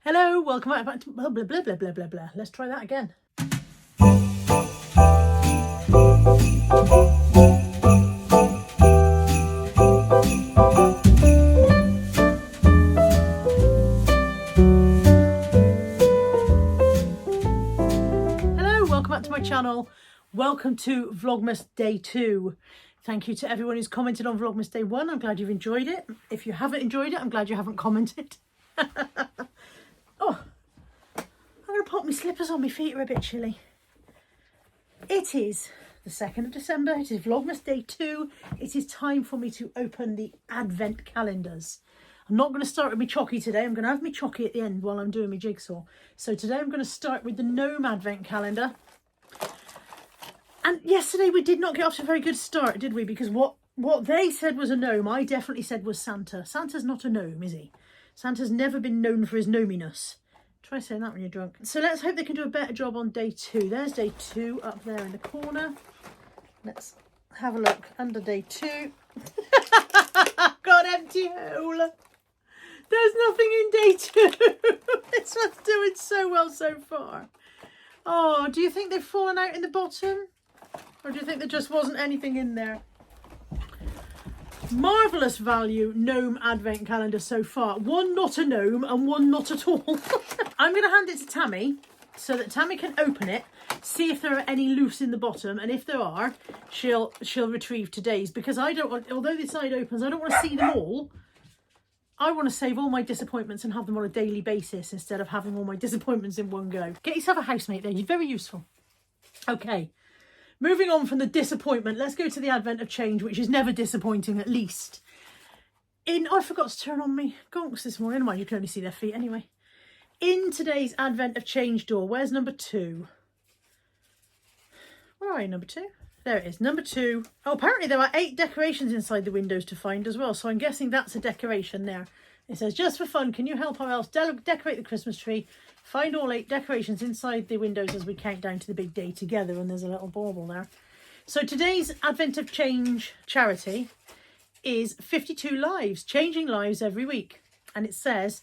Hello, welcome back to blah, blah, blah, blah, blah, blah, blah. Let's try that again. Hello, welcome back to my channel. Welcome to Vlogmas Day 2. Thank you to everyone who's commented on Vlogmas Day 1. I'm glad you've enjoyed it. If you haven't enjoyed it, I'm glad you haven't commented. Oh, I'm going to put my slippers on. My feet are a bit chilly. It is the 2nd of December. It is Vlogmas Day 2. It is time for me to open the Advent calendars. I'm not going to start with my chocky today. I'm going to have my chocky at the end while I'm doing my jigsaw. So today I'm going to start with the gnome Advent calendar. And yesterday we did not get off to a very good start, did we? Because what they said was a gnome, I definitely said was Santa. Santa's not a gnome, is he? Santa's never been known for his gnominess. Try saying that when you're drunk. So let's hope they can do a better job on day 2. There's day 2 up there in the corner. Let's have a look under day 2. Got an empty hole. There's nothing in day 2. This one's doing so well so far. Oh, do you think they've fallen out in the bottom? Or do you think there just wasn't anything in there? Marvellous value gnome advent calendar so far. One not a gnome and one not at all. I'm going to hand it to Tammy so that Tammy can open it, see if there are any loose in the bottom, and if there are, she'll retrieve today's, because I don't want, although this side opens, I don't want to see them all. I want to save all my disappointments and have them on a daily basis instead of having all my disappointments in one go. Get yourself a housemate there, you're very useful. Okay. Moving on from the disappointment, let's go to the advent of change, which is never disappointing, at least. I forgot to turn on me gonks this morning. Mind you can only see their feet anyway. In today's advent of change door, where's number 2? Where are you, number 2? There it is, number 2. Oh, apparently there are 8 decorations inside the windows to find as well, so I'm guessing that's a decoration there. It says, just for fun, can you help our elves decorate the Christmas tree? Find all 8 decorations inside the windows as we count down to the big day together. And there's a little bauble there. So today's Advent of Change charity is 52 lives, changing lives every week. And it says,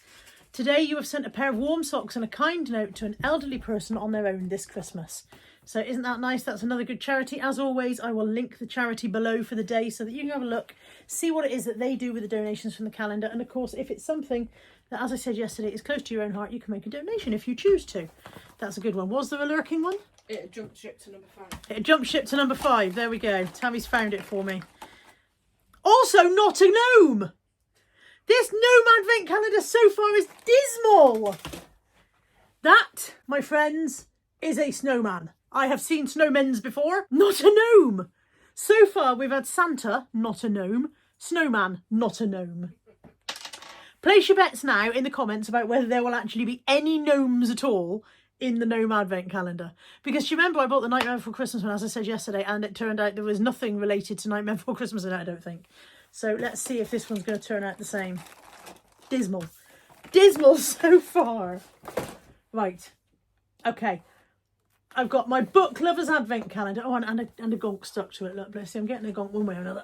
today you have sent a pair of warm socks and a kind note to an elderly person on their own this Christmas. So isn't that nice? That's another good charity. As always, I will link the charity below for the day so that you can have a look, see what it is that they do with the donations from the calendar. And of course, if it's something that, as I said yesterday, is close to your own heart, you can make a donation if you choose to. That's a good one. Was there a lurking one? It jumped ship to number 5. It jumped ship to number 5. There we go. Tammy's found it for me. Also not a gnome. This gnome advent calendar so far is dismal. That, my friends, is a snowman. I have seen snowmen's before, not a gnome. So far we've had Santa, not a gnome, snowman, not a gnome. Place your bets now in the comments about whether there will actually be any gnomes at all in the gnome advent calendar. Because do you remember I bought the Nightmare Before Christmas one, as I said yesterday, and it turned out there was nothing related to Nightmare Before Christmas in it, I don't think. So let's see if this one's going to turn out the same. Dismal. Dismal so far. Right. Okay. I've got my book lovers advent calendar. Oh, and a gonk stuck to it. Look, bless you. I'm getting a gonk one way or another.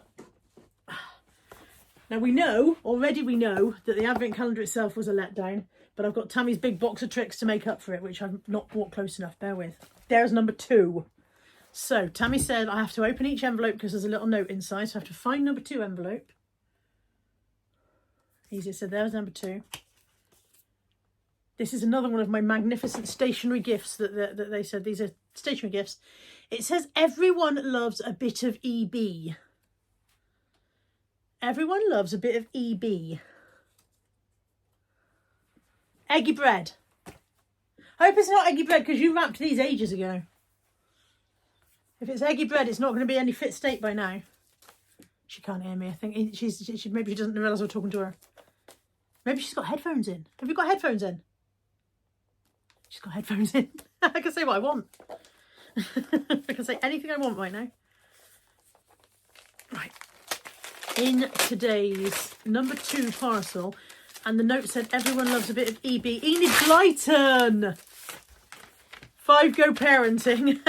Now we know that the advent calendar itself was a letdown, but I've got Tammy's big box of tricks to make up for it, which I've not brought close enough. Bear with. There's number 2. So Tammy said I have to open each envelope because there's a little note inside, so I have to find number 2 envelope. Easy. So there's number 2. This is another one of my magnificent stationery gifts that they said. These are stationery gifts. It says, everyone loves a bit of EB. Everyone loves a bit of EB. Eggy bread. I hope it's not eggy bread because you wrapped these ages ago. If it's eggy bread, it's not going to be any fit state by now. She can't hear me. I think maybe she doesn't realise we're talking to her. Maybe she's got headphones in. Have you got headphones in? She's got headphones in. I can say what I want. I can say anything I want right now. Right. In today's number 2 parcel, and the note said everyone loves a bit of EB. Enid Blyton! 5 go parenting.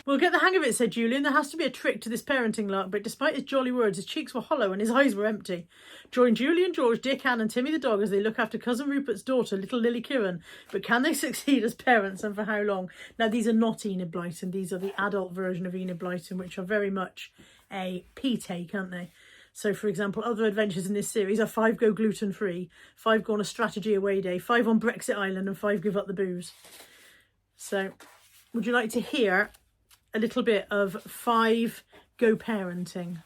We'll get the hang of it, said Julian. There has to be a trick to this parenting lark, but despite his jolly words, his cheeks were hollow and his eyes were empty. Join Julian, George, Dick, Anne and Timmy the dog as they look after cousin Rupert's daughter, little Lily Kieran. But can they succeed as parents, and for how long? Now, these are not Enid Blyton. These are the adult version of Enid Blyton, which are very much a P-take, aren't they? So, for example, other adventures in this series are 5 go gluten-free, 5 go on a strategy away day, 5 on Brexit Island and 5 give up the booze. So, would you like to hear a little bit of 5 go parenting?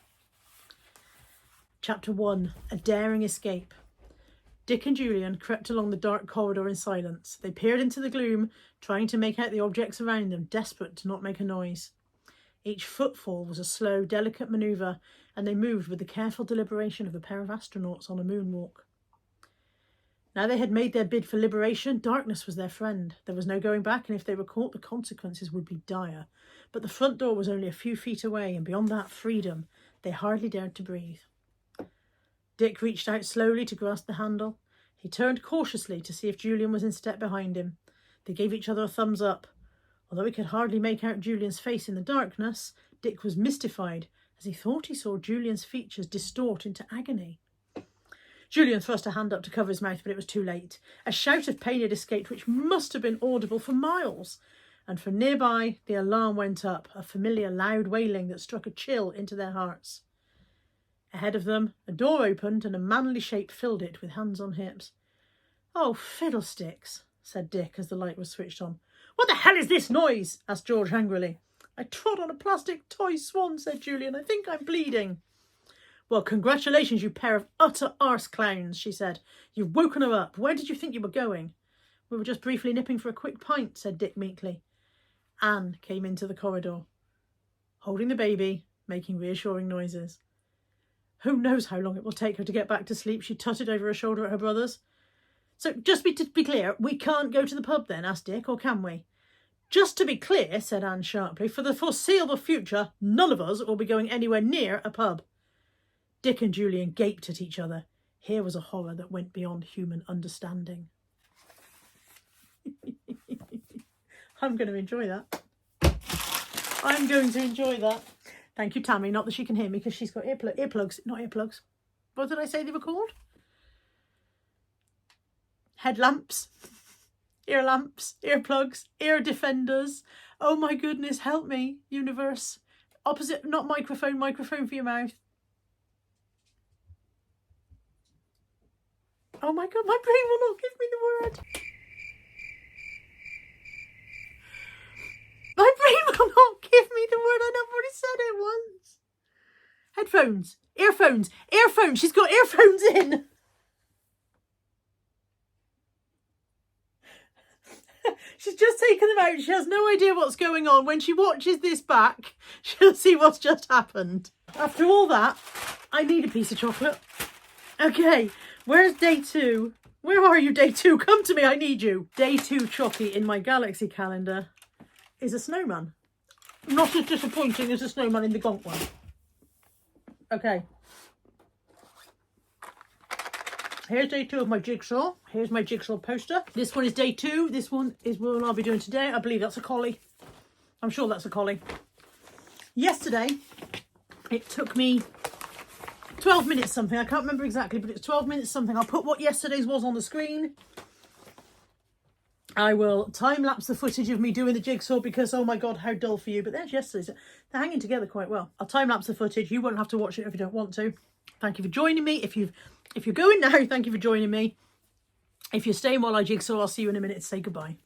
Chapter 1, A Daring Escape. Dick and Julian crept along the dark corridor in silence. They peered into the gloom, trying to make out the objects around them, desperate to not make a noise. Each footfall was a slow, delicate manoeuvre, and they moved with the careful deliberation of a pair of astronauts on a moonwalk. Now they had made their bid for liberation. Darkness was their friend. There was no going back, and if they were caught, the consequences would be dire. But the front door was only a few feet away, and beyond that, freedom. They hardly dared to breathe. Dick reached out slowly to grasp the handle. He turned cautiously to see if Julian was in step behind him. They gave each other a thumbs up. Although he could hardly make out Julian's face in the darkness, Dick was mystified as he thought he saw Julian's features distort into agony. Julian thrust a hand up to cover his mouth, but it was too late. A shout of pain had escaped, which must have been audible for miles. And from nearby, the alarm went up, a familiar loud wailing that struck a chill into their hearts. Ahead of them, a door opened and a manly shape filled it with hands on hips. "Oh, fiddlesticks," said Dick as the light was switched on. "What the hell is this noise?" asked George angrily. "I trod on a plastic toy swan," said Julian. "I think I'm bleeding." "Well, congratulations, you pair of utter arse clowns," she said. "You've woken her up. Where did you think you were going?" "We were just briefly nipping for a quick pint," said Dick meekly. Anne came into the corridor, holding the baby, making reassuring noises. "Who knows how long it will take her to get back to sleep?" She tutted over her shoulder at her brothers. "So, just to be clear, we can't go to the pub then?" asked Dick, "or can we?" "Just to be clear," said Anne sharply, "for the foreseeable future, none of us will be going anywhere near a pub." Dick and Julian gaped at each other. Here was a horror that went beyond human understanding. I'm going to enjoy that. I'm going to enjoy that. Thank you, Tammy. Not that she can hear me because she's got earplugs. Not earplugs. What did I say they were called? Headlamps. Ear lamps. Earplugs. Ear defenders. Oh my goodness, help me, universe. Opposite, not microphone. Microphone for your mouth. Oh my God, my brain will not give me the word. My brain will not give me the word. I've already said it once. Headphones. Earphones. Earphones. She's got earphones in. She's just taken them out. She has no idea what's going on. When she watches this back, she'll see what's just happened. After all that, I need a piece of chocolate. Okay, where's day 2? Where are you, day 2? Come to me, I need you. Day 2 chocky in my galaxy calendar is a snowman. Not as disappointing as a snowman in the Gonk one. Okay. Here's day 2 of my jigsaw. Here's my jigsaw poster. This one is day 2. This one is what I'll be doing today. I believe that's a collie. I'm sure that's a collie. Yesterday, it took me 12 minutes something. I can't remember exactly, but it's 12 minutes something. I'll put what yesterday's was on the screen. I will time-lapse the footage of me doing the jigsaw because, oh my God, how dull for you. But there's yesterday's. They're hanging together quite well. I'll time-lapse the footage. You won't have to watch it if you don't want to. Thank you for joining me. If you're going now, thank you for joining me. If you're staying while I jigsaw, I'll see you in a minute to say goodbye.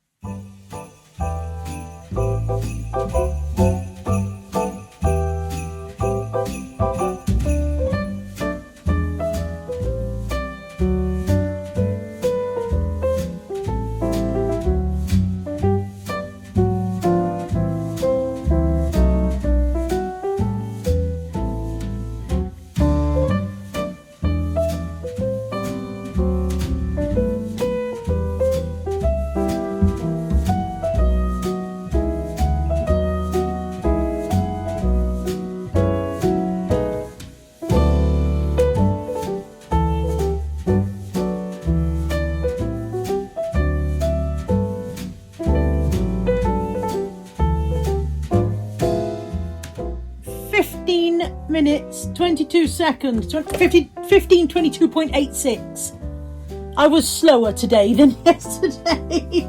minutes, 22 seconds, 15:22.86. I was slower today than yesterday.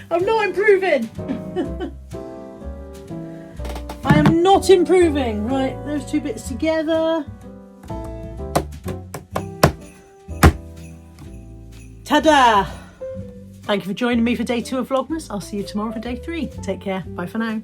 I'm not improving. I am not improving. Right, those two bits together. Ta-da! Thank you for joining me for day 2 of Vlogmas. I'll see you tomorrow for day 3. Take care. Bye for now.